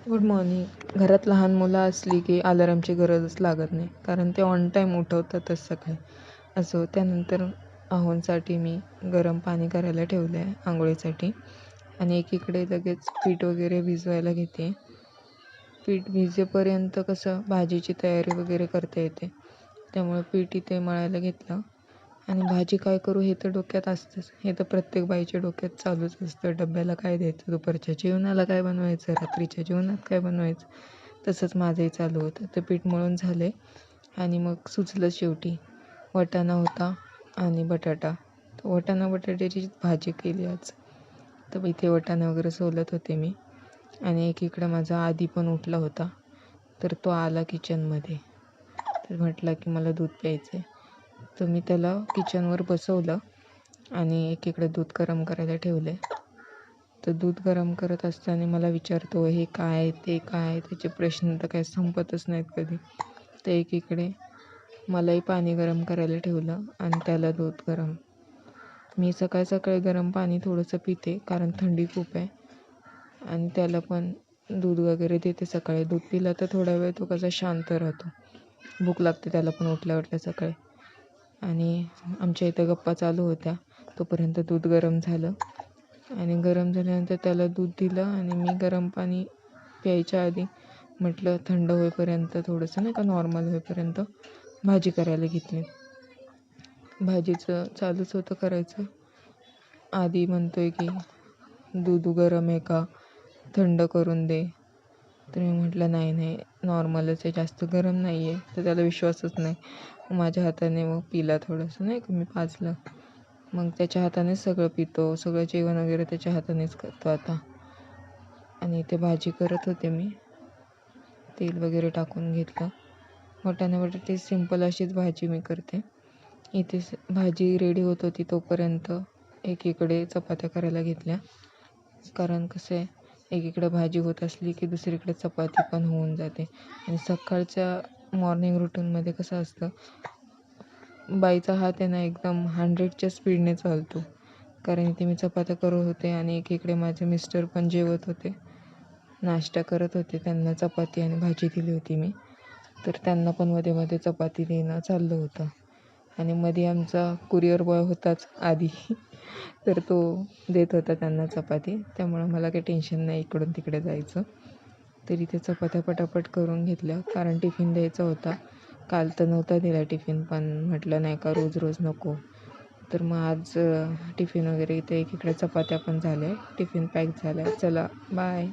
Good morning. घरात लहान मुलं असली की अलारामची गरजच लागत नाही, कारण ते ऑन टाईम उठवतातच सकाळी. असो, त्यानंतर आहोंसाठी मी गरम पाणी करायला ठेवलं आहे आंघोळीसाठी, आणि एकीकडे लगेच पीठ वगैरे भिजवायला घेते. पीठ भिजेपर्यंत कसं भाजीची तयारी वगैरे करता येते, त्यामुळे पीठ इथे मळायला घेतलं. आणि भाजी काय करू हे तर डोक्यात असतंच. हे तर प्रत्येक बाईच्या डोक्यात चालूच असतं, डब्याला काय द्यायचं, दुपारच्या जेवणाला काय बनवायचं, रात्रीच्या जेवणात काय बनवायचं. तसंच माझंही चालू होतं. तर पीठ मळून झाले आणि मग सुचलं शेवटी. वाटाणा होता आणि बटाटा. तर वाटाणा बटाट्याची भाजी केली आज. तर इथे वाटाणा वगैरे सोलत होते मी, आणि एकीकडे माझा आदी पण उठला होता. तर तो आला किचनमध्ये. तर म्हटला की मला दूध प्यायचं आहे. तर मी त्याला किचनवर बसवलं आणि एकीकडे दूध गरम करायला ठेवले. तर दूध गरम करत असताना मला विचारतो, हे काय, ते काय, त्याचे प्रश्न तर काय संपतच नाहीत कधी. तर एकीकडे मलाही पाणी गरम करायला ठेवलं आणि त्याला दूध गरम. मी सकाळी सकाळी गरम पाणी थोडंसं पिते, कारण थंडी खूप आहे. आणि त्याला पण दूध वगैरे देते सकाळी. दूध पिलं तर थोडा वेळ तो कसा शांत राहतो. भूक लागते त्याला पण उठल्या उठल्या सकाळी. आणि आमच्या इथं गप्पा चालू होत्या, तोपर्यंत दूध गरम झालं. आणि गरम झाल्यानंतर त्याला दूध दिलं, आणि मी गरम पाणी प्यायच्या आधी म्हटलं थंड होईपर्यंत, थोडंसं नाही का नॉर्मल होईपर्यंत भाजी करायला घेतली. भाजीचं चालूच होतं करायचं. आधी म्हणतोय की दूध गरम आहे का, थंड करून दे. तर मी म्हटलं नाही नाही, नॉर्मलच आहे, जास्त गरम नाही आहे. तर त्याला विश्वासच नाही. माझ्या हाताने मग पिला थोडंसं, नाही का, मी पाजलं. मग त्याच्या हातानेच सगळं पितो, सगळं जेवण वगैरे त्याच्या हातानेच करतो आता. आणि इथे भाजी करत होते मी, तेल वगैरे टाकून घेतलं. वाटाणे बटाटे सिंपल अशीच भाजी मी करते. इथे भाजी रेडी होत होती तोपर्यंत एकीकडे चपात्या करायला घेतल्या, कारण कसं आहे, एकीकडे भाजी होत असली की दुसरीकडे चपाती पण होऊन जाते. आणि सकाळच्या मॉर्निंग रुटीनमध्ये कसं असतं, बाईचा हात आहे ना एकदम 100च्या स्पीडने चालतो. कारण इथे मी चपात्या करत होते आणि एकीकडे माझे मिस्टर पण जेवत होते, नाश्ता करत होते. त्यांना चपाती आणि भाजी दिली होती मी. तर त्यांना पण मध्ये मध्ये चपाती देणं चाललं होतं. आणि मध्ये आमचा कुरिअर बॉय होताच आधी तर तो देत होता त्यांना चपाती, त्यामुळं मला काही टेन्शन नाही इकडून तिकडे जायचं. तरी ते चपात्या पटापट करून घेतल्या, कारण टिफिन द्यायचा होता. काल तर नव्हता दिला टिफिन, पण म्हटलं नाही का रोज रोज नको. तर मग आज टिफिन वगैरे इथे एकीकडे चपात्या पण झाल्या, टिफिन पॅक झाल्या. चला बाय.